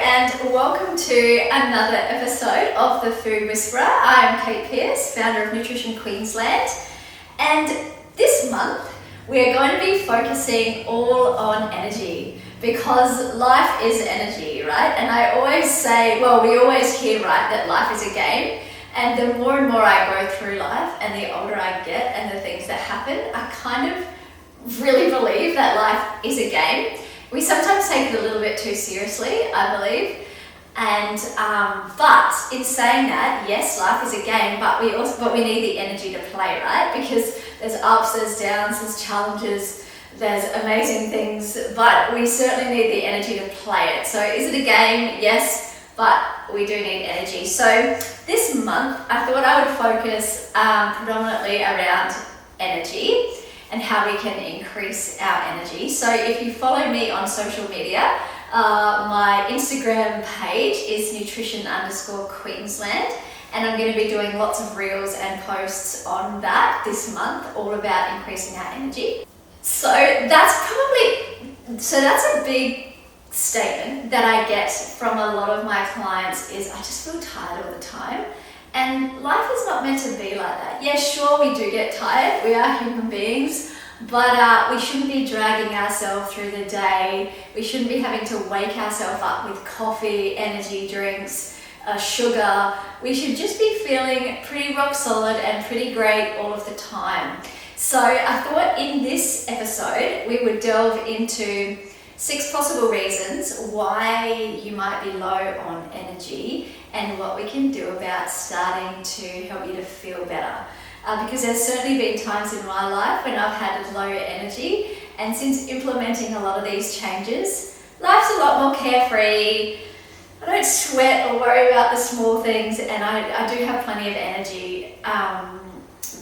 and welcome to another episode of The Food Whisperer. I am Kate Pearce, founder of Nutrition Queensland, and this month we're going to be focusing all on energy because life is energy, right? And I always say, well, we always hear, right, that life is a game. And the more and more I go through life and the older I get and the things that happen, I kind of really believe that life is a game. We sometimes take it a little bit too seriously, I believe. And but in saying that, yes, life is a game, but we need the energy to play, right? Because there's ups, there's downs, there's challenges, there's amazing things, but we certainly need the energy to play it. So is it a game? Yes, but we do need energy. So this month, I thought I would focus predominantly around energy and how we can increase our energy. So if you follow me on social media, my Instagram page is nutrition_Queensland, and I'm going to be doing lots of reels and posts on that this month, all about increasing our energy. So that's a big statement that I get from a lot of my clients is, I just feel tired all the time. And life is not meant to be like that. Yes, sure, we do get tired. We are human beings, but we shouldn't be dragging ourselves through the day. We shouldn't be having to wake ourselves up with coffee, energy drinks, sugar. We should just be feeling pretty rock solid and pretty great all of the time. So I thought in this episode, we would delve into 6 possible reasons why you might be low on energy and what we can do about starting to help you to feel better. Because there's certainly been times in my life when I've had low energy, and since implementing a lot of these changes, life's a lot more carefree. I don't sweat or worry about the small things, and I do have plenty of energy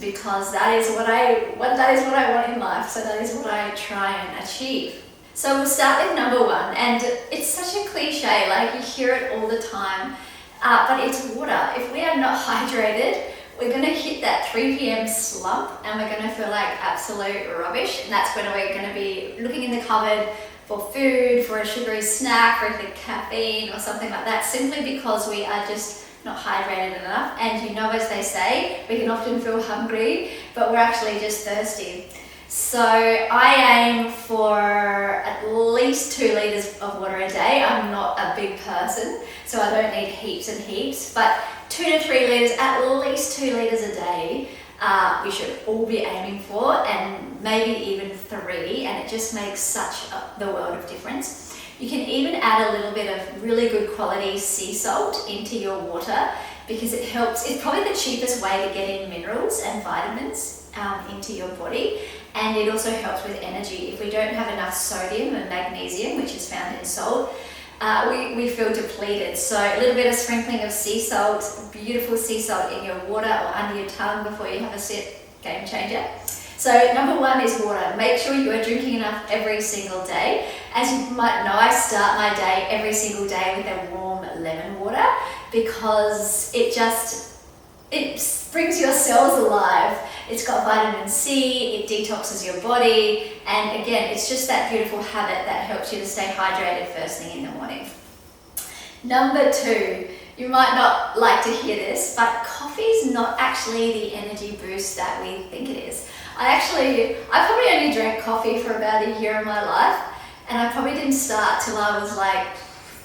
because that is what I want in life. So that is what I try and achieve. So we'll start with number 1, and it's such a cliche, like you hear it all the time, but it's water. If we are not hydrated, we're going to hit that 3 p.m. slump and we're going to feel like absolute rubbish, and that's when we're going to be looking in the cupboard for food, for a sugary snack, or for caffeine or something like that, simply because we are just not hydrated enough. And you know, as they say, we can often feel hungry, but we're actually just thirsty. So I aim for at least 2 litres of water a day. I'm not a big person, so I don't need heaps and heaps, but 2 to 3 litres, at least 2 litres a day, we should all be aiming for, and maybe even 3, and it just makes such the world of difference. You can even add a little bit of really good quality sea salt into your water because it helps. It's probably the cheapest way to get in minerals and vitamins into your body, and it also helps with energy. If we don't have enough sodium and magnesium, which is found in salt, we feel depleted. So a little bit of sprinkling of sea salt, beautiful sea salt in your water or under your tongue before you have a sip, game changer. So number 1 is water. Make sure you are drinking enough every single day. As you might know, I start my day every single day with a warm lemon water because it brings your cells alive. It's got vitamin C, it detoxes your body, and again, it's just that beautiful habit that helps you to stay hydrated first thing in the morning. Number 2, you might not like to hear this, but coffee is not actually the energy boost that we think it is. I probably only drank coffee for about a year of my life, and I probably didn't start till I was like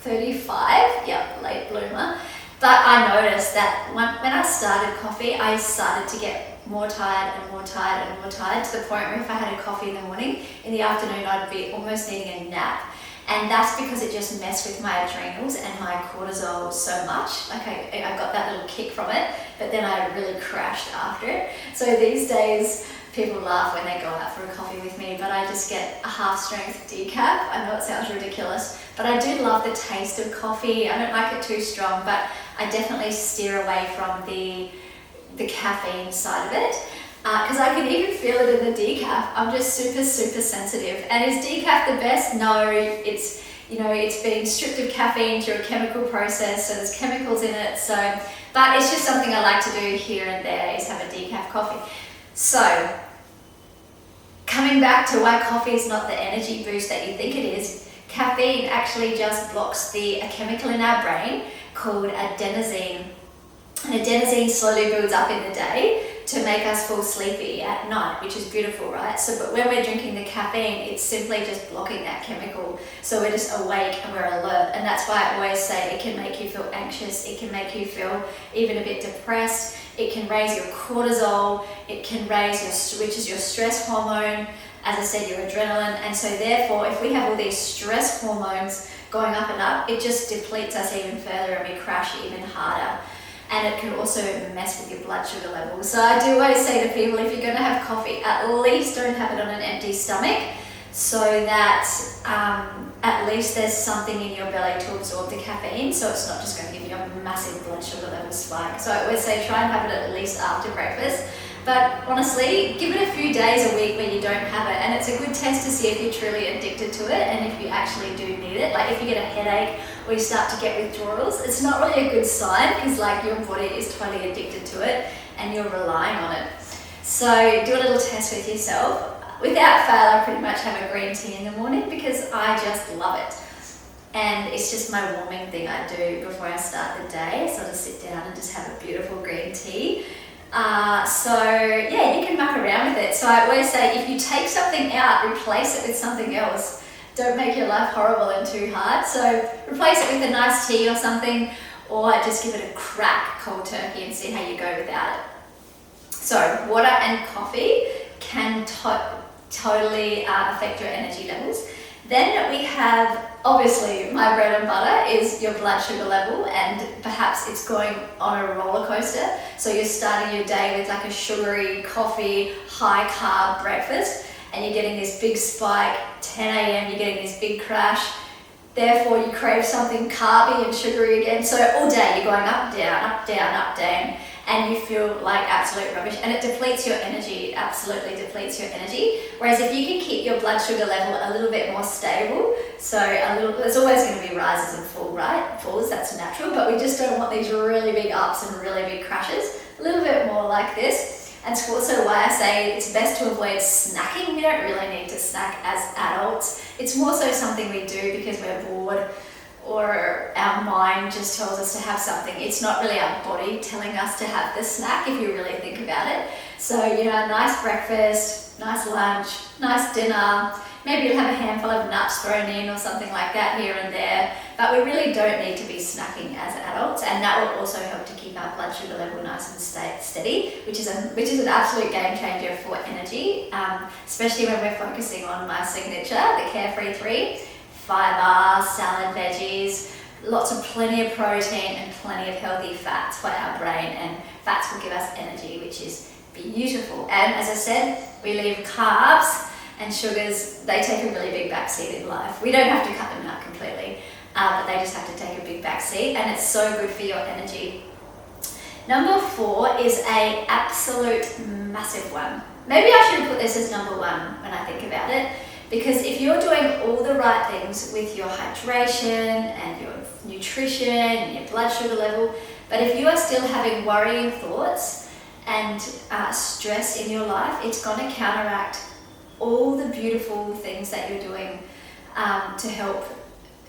35, late bloomer. But I noticed that when I started coffee, I started to get more tired and more tired and more tired, to the point where if I had a coffee in the morning, in the afternoon I'd be almost needing a nap. And that's because it just messed with my adrenals and my cortisol so much. Like I got that little kick from it, but then I really crashed after it. So these days, people laugh when they go out for a coffee with me, but I just get a half-strength decaf. I know it sounds ridiculous, but I do love the taste of coffee. I don't like it too strong, but I definitely steer away from the caffeine side of it, because I can even feel it in the decaf. I'm just super sensitive. And is decaf the best? No, it's been stripped of caffeine through a chemical process, so there's chemicals in it. But it's just something I like to do here and there, is have a decaf coffee. So coming back to why coffee is not the energy boost that you think it is, Caffeine actually just blocks a chemical in our brain called adenosine. And adenosine slowly builds up in the day to make us fall sleepy at night, which is beautiful, right? But when we're drinking the caffeine, it's simply just blocking that chemical. So we're just awake and we're alert. And that's why I always say it can make you feel anxious. It can make you feel even a bit depressed. It can raise your cortisol. It can raise which is your stress hormone. As I said, your adrenaline. And so therefore, if we have all these stress hormones going up and up, it just depletes us even further and we crash even harder. And it can also mess with your blood sugar levels. So I do always say to people, if you're going to have coffee, at least don't have it on an empty stomach, so that at least there's something in your belly to absorb the caffeine, so it's not just going to give you a massive blood sugar level spike. So I always say try and have it at least after breakfast. But honestly, give it a few days a week where you don't have it, and it's a good test to see if you're truly addicted to it and if you actually do need it. Like if you get a headache or you start to get withdrawals, it's not really a good sign, because like your body is totally addicted to it and you're relying on it. So do a little test with yourself. Without fail, I pretty much have a green tea in the morning because I just love it. And it's just my warming thing I do before I start the day. So I just sit down and just have a beautiful green tea. So yeah, you can muck around with it. So I always say, if you take something out, replace it with something else. Don't make your life horrible and too hard. So replace it with a nice tea or something, or just give it a crack cold turkey and see how you go without it. So water and coffee can totally affect your energy levels. Then we have, obviously, my bread and butter is your blood sugar level, and perhaps it's going on a roller coaster. So you're starting your day with like a sugary coffee, high carb breakfast, and you're getting this big spike, 10 a.m., you're getting this big crash. Therefore, you crave something carby and sugary again. So all day you're going up, down, up, down, up, down, and you feel like absolute rubbish, and it depletes your energy. It absolutely depletes your energy. Whereas if you can keep your blood sugar level a little bit more stable, so there's always going to be rises and falls, that's natural, but we just don't want these really big ups and really big crashes. A little bit more like this. And it's also why I say it's best to avoid snacking. We don't really need to snack as adults. It's more so something we do because we're bored, or our mind just tells us to have something. It's not really our body telling us to have the snack if you really think about it. So, a nice breakfast, nice lunch, nice dinner, maybe you'll have a handful of nuts thrown in or something like that here and there. But we really don't need to be snacking as adults, and that will also help to keep our blood sugar level nice and steady, which is an absolute game changer for energy, especially when we're focusing on my signature, the Carefree 3. Fiber, salad, veggies, plenty of protein and plenty of healthy fats for our brain, and fats will give us energy, which is beautiful. And as I said, we leave carbs and sugars, they take a really big backseat in life. We don't have to cut them out completely, but they just have to take a big backseat, and it's so good for your energy. Number 4 is an absolute massive one. Maybe I should put this as number 1 when I think about it. Because if you're doing all the right things with your hydration and your nutrition and your blood sugar level, but if you are still having worrying thoughts and stress in your life, it's going to counteract all the beautiful things that you're doing to help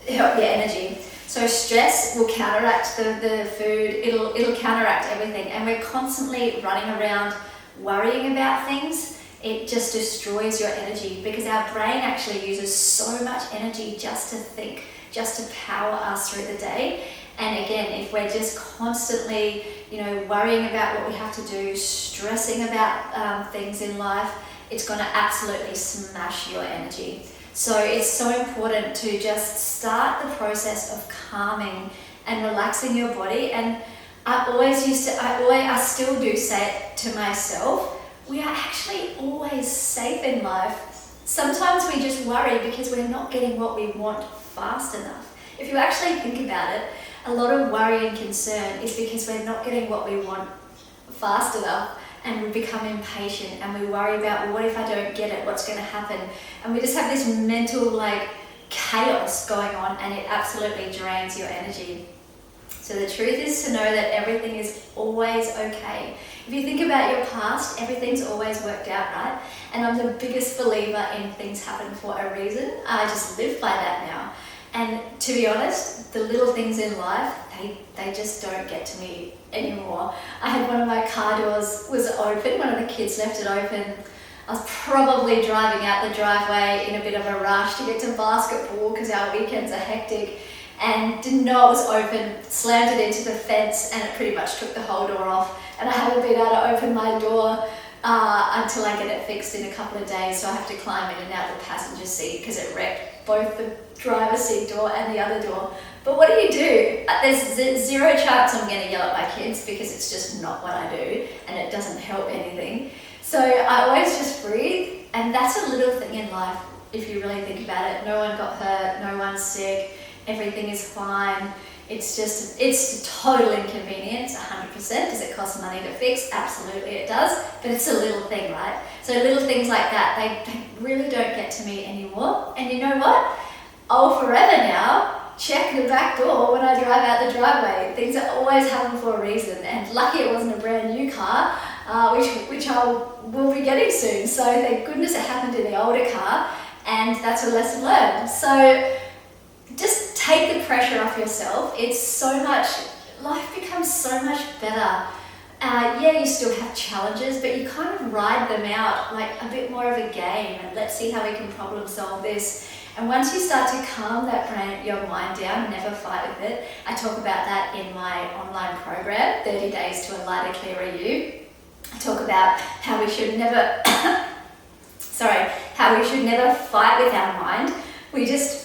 your energy. So stress will counteract the food, it'll counteract everything, and we're constantly running around worrying about things. It just destroys your energy, because our brain actually uses so much energy just to think, just to power us through the day. And again, if we're just constantly, worrying about what we have to do, stressing about things in life, it's going to absolutely smash your energy. So it's so important to just start the process of calming and relaxing your body. And I still do say it to myself, we are actually always safe in life. Sometimes we just worry because we're not getting what we want fast enough. If you actually think about it, a lot of worry and concern is because we're not getting what we want fast enough, and we become impatient and we worry about, well, what if I don't get it? What's going to happen? And we just have this mental chaos going on, and it absolutely drains your energy. So the truth is to know that everything is always okay. If you think about your past, everything's always worked out, right? And I'm the biggest believer in things happen for a reason. I just live by that now. And to be honest, the little things in life, they just don't get to me anymore. I had one of my car doors was open, one of the kids left it open. I was probably driving out the driveway in a bit of a rush to get to basketball because our weekends are hectic, and didn't know it was open, slammed it into the fence, and it pretty much took the whole door off. And I haven't been able to open my door until I get it fixed in a couple of days, so I have to climb in and out the passenger seat because it wrecked both the driver's seat door and the other door. But what do you do? There's zero chance I'm going to yell at my kids because it's just not what I do and it doesn't help anything. So I always just breathe, and that's a little thing in life if you really think about it. No one got hurt, no one's sick, everything is fine. It's a total inconvenience, 100%. Does it cost money to fix? Absolutely it does, but it's a little thing, right? So little things like that, they really don't get to me anymore. And you know what? I'll forever now check the back door when I drive out the driveway. Things are always happen for a reason, and lucky it wasn't a brand new car, which I will be getting soon. So thank goodness it happened in the older car, and that's a lesson learned. So just take the pressure off yourself. It's so much, life becomes so much better. Yeah, you still have challenges, but you kind of ride them out like a bit more of a game, and let's see how we can problem solve this. And once you start to calm your mind down, never fight with it. I talk about that in my online program, 30 Days to a Lighter, Clearer You. I talk about how we should never, how we should never fight with our mind. We just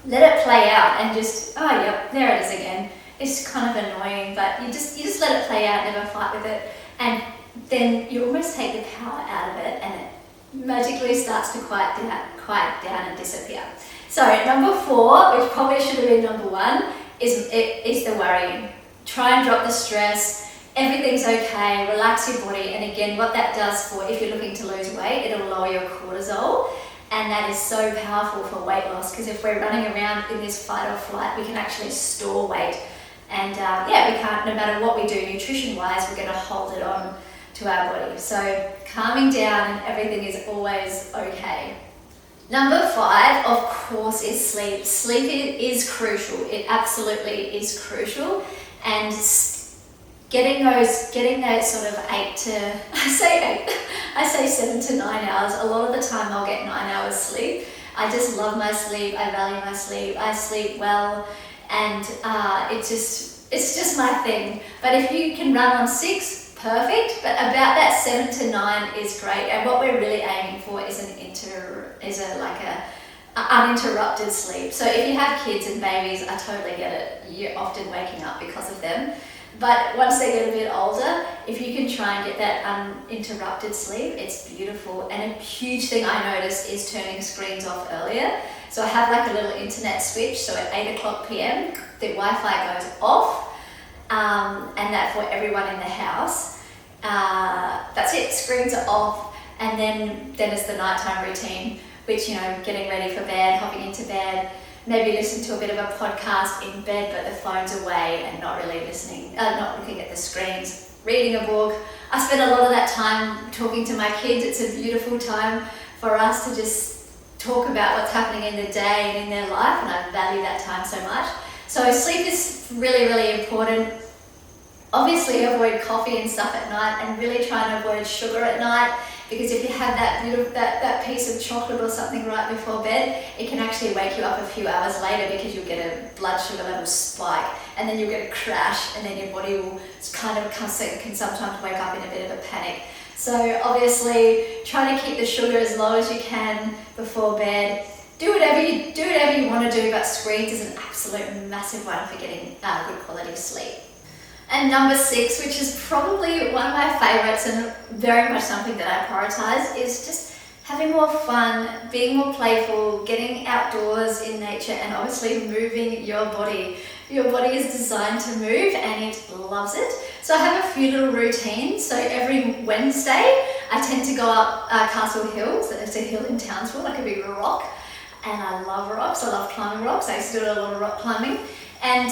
let it play out and just, oh yep, there it is again. It's kind of annoying, but you just let it play out, never fight with it. And then you almost take the power out of it, and it magically starts to quiet down and disappear. So number 4, which probably should have been number 1, is the worrying. Try and drop the stress. Everything's okay. Relax your body. And again, what that does for, if you're looking to lose weight, it'll lower your cortisol. And that is so powerful for weight loss, because if we're running around in this fight or flight, we can actually store weight. And we can't, no matter what we do nutrition-wise, we're going to hold it on to our body. So calming down and everything is always okay. Number 5, of course, is sleep. Sleep is crucial. It absolutely is crucial. And getting that sort of 7 to 9 hours. A lot of the time I'll get 9 hours sleep. I just love my sleep. I value my sleep. I sleep well, and it's just my thing. But if you can run on 6, perfect. But about that 7 to 9 is great. And what we're really aiming for is a uninterrupted sleep. So if you have kids and babies, I totally get it. You're often waking up because of them. But once they get a bit older, if you can try and get that uninterrupted sleep, it's beautiful. And a huge thing I notice is turning screens off earlier. So I have like a little internet switch. So at 8 o'clock p.m, the Wi-Fi goes off, and that for everyone in the house. That's it, screens are off. And then it's the nighttime routine, which, getting ready for bed, hopping into bed, maybe listen to a bit of a podcast in bed, but the phone's away and not really listening, not looking at the screens, reading a book. I spend a lot of that time talking to my kids. It's a beautiful time for us to just talk about what's happening in the day and in their life, and I value that time so much. So sleep is really, really important. Obviously avoid coffee and stuff at night, and really try and avoid sugar at night, because if you have that piece of chocolate or something right before bed, it can actually wake you up a few hours later, because you'll get a blood sugar level spike, and then you'll get a crash, and then your body will can sometimes wake up in a bit of a panic. So obviously try to keep the sugar as low as you can before bed. Do whatever you want to do, but screens is an absolute massive one for getting good quality sleep. And number 6, which is probably one of my favorites and very much something that I prioritize, is just having more fun, being more playful, getting outdoors in nature, and obviously moving your body. Your body is designed to move, and it loves it. So I have a few little routines. So every Wednesday, I tend to go up Castle Hill. So there's a hill in Townsville, like a big rock. And I love rocks. I love climbing rocks. I used to do a lot of rock climbing. And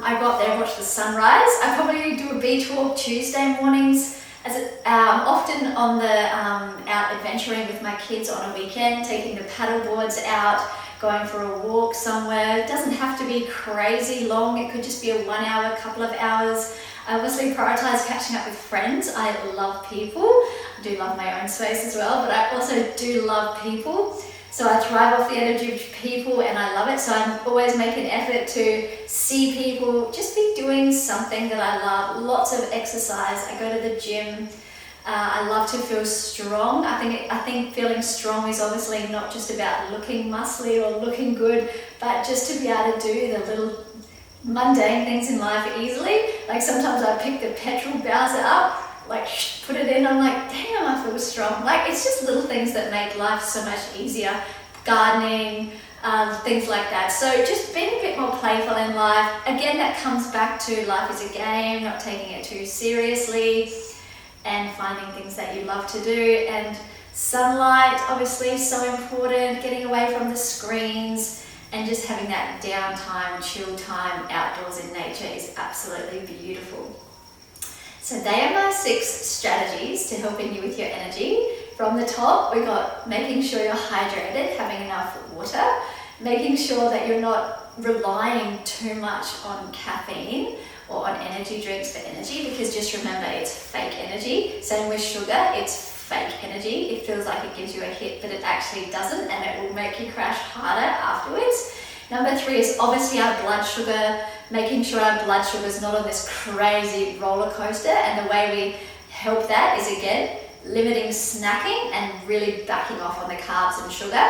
I go up there and watch the sunrise. I probably do a beach walk Tuesday mornings, often on the out adventuring with my kids on a weekend, taking the paddle boards out, going for a walk somewhere. It doesn't have to be crazy long. It could just be a 1 hour, couple of hours. I obviously prioritize catching up with friends. I love people. I do love my own space as well, but I also do love people. So I thrive off the energy of people and I love it. So I always make an effort to see people, just be doing something that I love. Lots of exercise. I go to the gym. I love to feel strong. I think feeling strong is obviously not just about looking muscly or looking good, but just to be able to do the little mundane things in life easily. Like sometimes I pick the petrol bowser up, like put it in, I'm like, damn, I feel strong. Like it's just little things that make life so much easier. Gardening, things like that. So just being a bit more playful in life. Again, that comes back to life is a game, not taking it too seriously, and finding things that you love to do. And sunlight, obviously, so important. Getting away from the screens and just having that downtime, chill time outdoors in nature is absolutely beautiful. So they are my 6 strategies to helping you with your energy. From the top, we got making sure you're hydrated, having enough water, making sure that you're not relying too much on caffeine or on energy drinks for energy, because just remember, it's fake energy. Same with sugar, it's fake energy. It feels like it gives you a hit, but it actually doesn't, and it will make you crash harder afterwards. Number 3 is obviously our blood sugar, making sure our blood sugar is not on this crazy roller coaster. And the way we help that is, again, limiting snacking and really backing off on the carbs and sugar.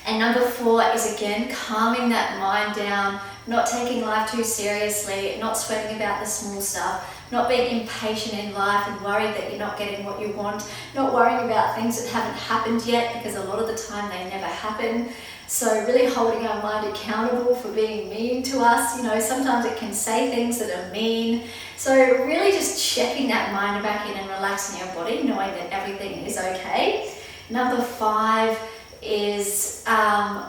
And number 4 is, again, calming that mind down, not taking life too seriously, not sweating about the small stuff, not being impatient in life and worried that you're not getting what you want, not worrying about things that haven't happened yet, because a lot of the time they never happen. So really holding our mind accountable for being mean to us. You know, sometimes it can say things that are mean. So really just checking that mind back in and relaxing your body, knowing that everything is okay. Number 5 is,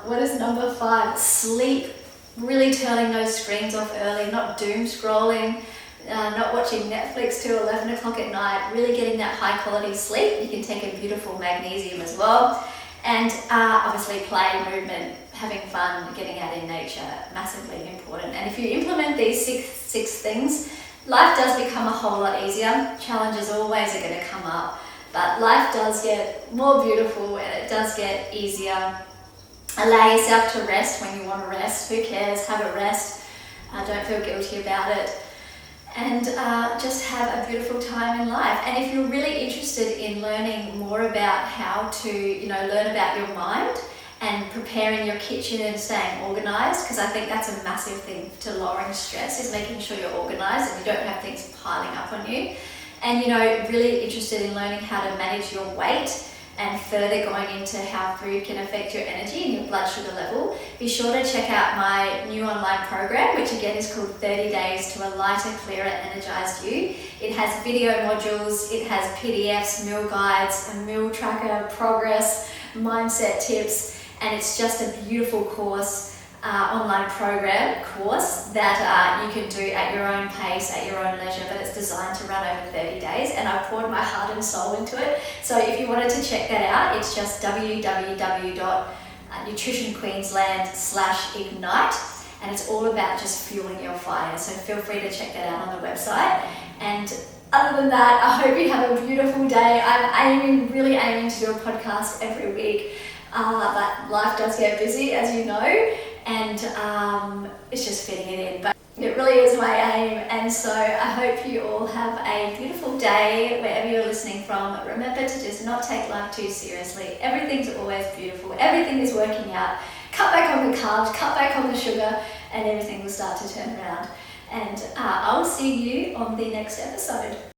what is number 5? Sleep. Really turning those screens off early, not doom scrolling, not watching Netflix till 11 o'clock at night, really getting that high quality sleep. You can take a beautiful magnesium as well. And obviously play, movement, having fun, getting out in nature, massively important. And if you implement these six things, life does become a whole lot easier. Challenges always are going to come up, but life does get more beautiful and it does get easier. Allow yourself to rest when you want to rest. Who cares? Have a rest. Don't feel guilty about it. And just have a beautiful time in life. And if you're really interested in learning more about how to, learn about your mind and preparing your kitchen and staying organized, because I think that's a massive thing to lowering stress, is making sure you're organized and you don't have things piling up on you. And, really interested in learning how to manage your weight and further going into how food can affect your energy and your blood sugar level, be sure to check out my new online program, which again is called 30 Days to a Lighter, Clearer, Energized You. It has video modules, it has PDFs, meal guides, a meal tracker, progress, mindset tips, and it's just a beautiful online course that you can do at your own pace, at your own leisure, but it's designed to run over 30 days, and I poured my heart and soul into it. So if you wanted to check that out, it's just www.nutritionqueensland.com/ignite, and it's all about just fueling your fire. So feel free to check that out on the website. And other than that, I hope you have a beautiful day. I'm really aiming to do a podcast every week, but life does get busy, as you know, and it's just fitting it in. But it really is my aim, and so I hope you all have a beautiful day wherever you're listening from. Remember to just not take life too seriously. Everything's always beautiful. Everything is working out. Cut back on the carbs, cut back on the sugar, and everything will start to turn around. And I'll see you on the next episode.